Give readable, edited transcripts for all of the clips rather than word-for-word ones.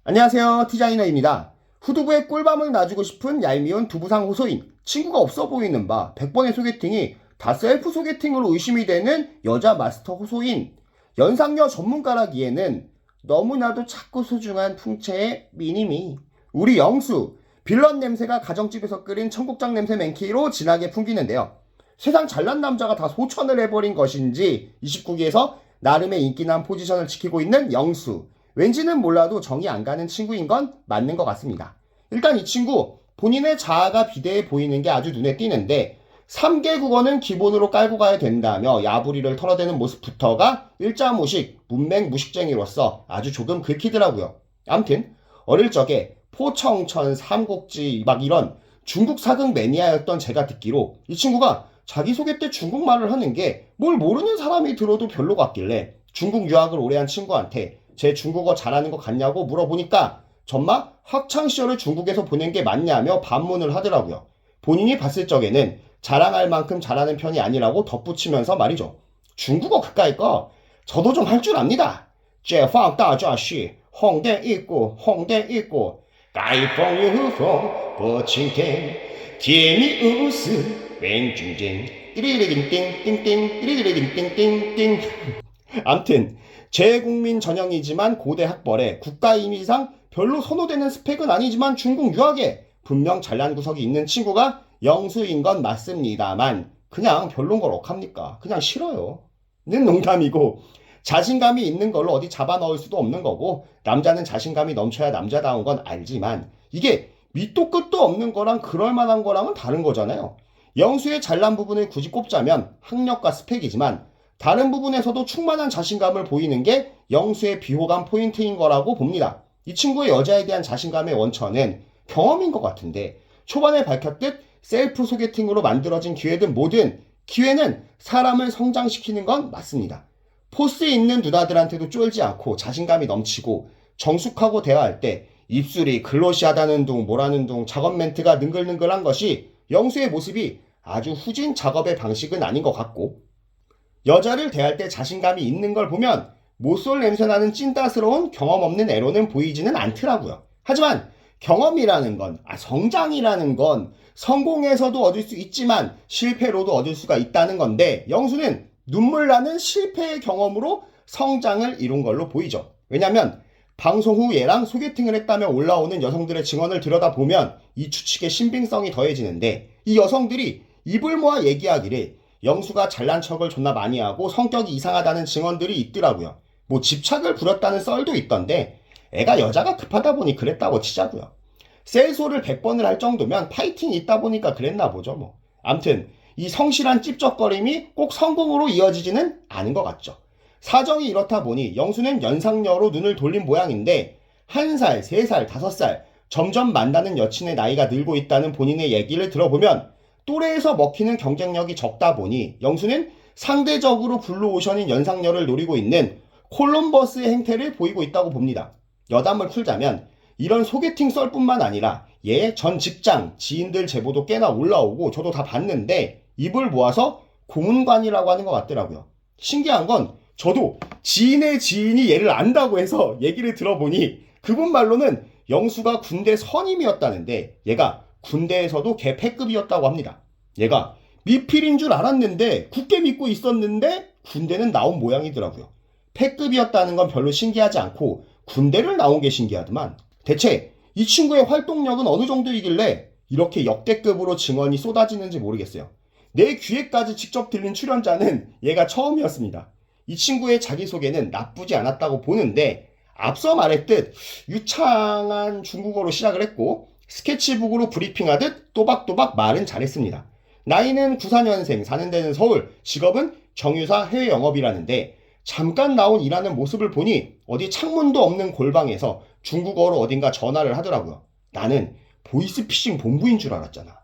안녕하세요, 디자이너입니다. 후두부에 꿀밤을 놔주고 싶은 얄미운 두부상 호소인, 친구가 없어 보이는 바 100번의 소개팅이 다 셀프 소개팅으로 의심이 되는 여자 마스터 호소인, 연상녀 전문가라기에는 너무나도 작고 소중한 풍채의 미니미, 우리 영수, 빌런 냄새가 가정집에서 끓인 청국장 냄새 맨키로 진하게 풍기는데요. 세상 잘난 남자가 다 소천을 해버린 것인지 29기에서 나름의 인기남 포지션을 지키고 있는 영수, 왠지는 몰라도 정이 안 가는 친구인 건 맞는 것 같습니다. 일단 이 친구 본인의 자아가 비대해 보이는 게 아주 눈에 띄는데 3개 국어는 기본으로 깔고 가야 된다며 야부리를 털어대는 모습부터가 일자무식 문맹 무식쟁이로서 아주 조금 긁히더라고요. 암튼 어릴 적에 포청천 삼국지 막 이런 중국 사극 매니아였던 제가 듣기로 이 친구가 자기소개 때 중국말을 하는 게 뭘 모르는 사람이 들어도 별로 같길래 중국 유학을 오래 한 친구한테 제 중국어 잘하는 거 같냐고 물어보니까 전마 학창시절을 중국에서 보낸 게 맞냐며 반문을 하더라고요. 본인이 봤을 적에는 자랑할 만큼 잘하는 편이 아니라고 덧붙이면서 말이죠. 중국어 그까이 거 저도 좀 할 줄 압니다. 解放大闸시 홍대 있고 홍대 있고 盖风有风不晴天甜蜜无私왼중쟁 띠리리딩띵띵띵 띠리리딩띵띵띵 암튼 재국민 전형이지만 고대 학벌에 국가임의상 별로 선호되는 스펙은 아니지만 중국 유학에 분명 잘난 구석이 있는 친구가 영수인 건 맞습니다만 그냥 별론 걸 억합니까? 그냥 싫어요. 는 농담이고 자신감이 있는 걸로 어디 잡아넣을 수도 없는 거고 남자는 자신감이 넘쳐야 남자다운 건 알지만 이게 밑도 끝도 없는 거랑 그럴만한 거랑은 다른 거잖아요. 영수의 잘난 부분을 굳이 꼽자면 학력과 스펙이지만 다른 부분에서도 충만한 자신감을 보이는 게 영수의 비호감 포인트인 거라고 봅니다. 이 친구의 여자에 대한 자신감의 원천은 경험인 것 같은데 초반에 밝혔듯 셀프 소개팅으로 만들어진 기회든 뭐든 기회는 사람을 성장시키는 건 맞습니다. 포스 있는 누나들한테도 쫄지 않고 자신감이 넘치고 정숙하고 대화할 때 입술이 글로시하다는 둥 뭐라는 둥 작업 멘트가 능글능글한 것이 영수의 모습이 아주 후진 작업의 방식은 아닌 것 같고 여자를 대할 때 자신감이 있는 걸 보면 모쏠 냄새나는 찐따스러운 경험 없는 애로는 보이지는 않더라고요. 하지만 경험이라는 건, 성장이라는 건 성공에서도 얻을 수 있지만 실패로도 얻을 수가 있다는 건데 영수는 눈물 나는 실패의 경험으로 성장을 이룬 걸로 보이죠. 왜냐면 방송 후 얘랑 소개팅을 했다며 올라오는 여성들의 증언을 들여다보면 이 추측의 신빙성이 더해지는데 이 여성들이 입을 모아 얘기하기를 영수가 잘난 척을 존나 많이 하고 성격이 이상하다는 증언들이 있더라고요. 뭐 집착을 부렸다는 썰도 있던데 애가 여자가 급하다 보니 그랬다고 치자고요. 셀소를 100번을 할 정도면 파이팅이 있다 보니까 그랬나 보죠 뭐. 암튼 이 성실한 찝쩍거림이 꼭 성공으로 이어지지는 않은 것 같죠. 사정이 이렇다 보니 영수는 연상녀로 눈을 돌린 모양인데 1살, 3살, 5살 점점 만나는 여친의 나이가 늘고 있다는 본인의 얘기를 들어보면 또래에서 먹히는 경쟁력이 적다 보니 영수는 상대적으로 블루오션인 연상녀를 노리고 있는 콜럼버스의 행태를 보이고 있다고 봅니다. 여담을 풀자면 이런 소개팅 썰뿐만 아니라 얘 전 직장 지인들 제보도 꽤나 올라오고 저도 다 봤는데 입을 모아서 고문관이라고 하는 것 같더라고요. 신기한 건 저도 지인의 지인이 얘를 안다고 해서 얘기를 들어보니 그분 말로는 영수가 군대 선임이었다는데 얘가 군대에서도 개패급이었다고 합니다. 얘가 미필인 줄 알았는데 굳게 믿고 있었는데 군대는 나온 모양이더라고요. 패급이었다는 건 별로 신기하지 않고 군대를 나온 게 신기하더만 대체 이 친구의 활동력은 어느 정도이길래 이렇게 역대급으로 증언이 쏟아지는지 모르겠어요. 내 귀에까지 직접 들린 출연자는 얘가 처음이었습니다. 이 친구의 자기소개는 나쁘지 않았다고 보는데 앞서 말했듯 유창한 중국어로 시작을 했고 스케치북으로 브리핑하듯 또박또박 말은 잘했습니다. 나이는 94년생, 사는 데는 서울, 직업은 정유사 해외 영업이라는데 잠깐 나온 일하는 모습을 보니 어디 창문도 없는 골방에서 중국어로 어딘가 전화를 하더라고요. 나는 보이스피싱 본부인 줄 알았잖아.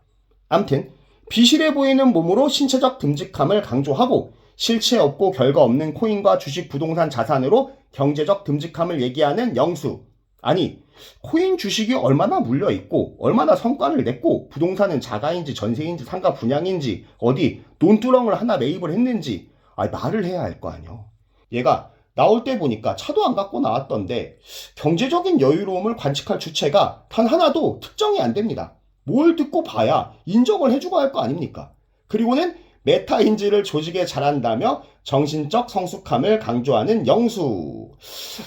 암튼 비실해 보이는 몸으로 신체적 듬직함을 강조하고 실체 없고 결과 없는 코인과 주식 부동산 자산으로 경제적 듬직함을 얘기하는 영수. 아니 코인 주식이 얼마나 물려있고 얼마나 성과를 냈고 부동산은 자가인지 전세인지 상가 분양인지 어디 논두렁을 하나 매입을 했는지 말을 해야 할 거 아니야. 얘가 나올 때 보니까 차도 안 갖고 나왔던데 경제적인 여유로움을 관측할 주체가 단 하나도 특정이 안 됩니다. 뭘 듣고 봐야 인정을 해주고 할 거 아닙니까? 그리고는 메타인지를 조직에 잘한다며 정신적 성숙함을 강조하는 영수.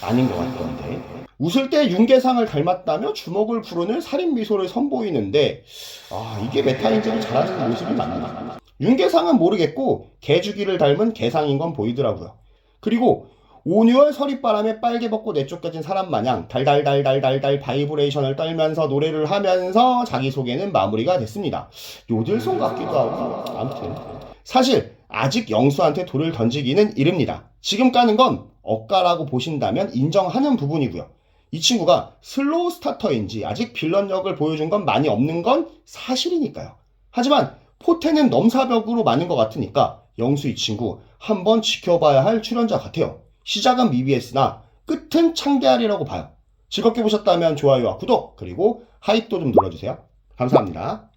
아닌 것 같던데. 웃을 때 윤계상을 닮았다며 주먹을 부르는 살인 미소를 선보이는데 이게 메타인지를 잘하는 모습이 맞나? 윤계상은 모르겠고 개주기를 닮은 개상인 건 보이더라고요. 그리고 온유월 서리바람에 빨개 벗고 내쫓겨진 사람 마냥 달달달달달달 바이브레이션을 떨면서 노래를 하면서 자기소개는 마무리가 됐습니다. 요들송 같기도 하고 아무튼 사실 아직 영수한테 돌을 던지기는 이릅니다. 지금 까는 건 억가라고 보신다면 인정하는 부분이고요. 이 친구가 슬로우 스타터인지 아직 빌런 역을 보여준 건 많이 없는 건 사실이니까요. 하지만 포텐은 넘사벽으로 많은 것 같으니까 영수 이 친구 한번 지켜봐야 할 출연자 같아요. 시작은 미비했으나 끝은 창대하리라고 봐요. 즐겁게 보셨다면 좋아요와 구독 그리고 하이또 좀 눌러주세요. 감사합니다.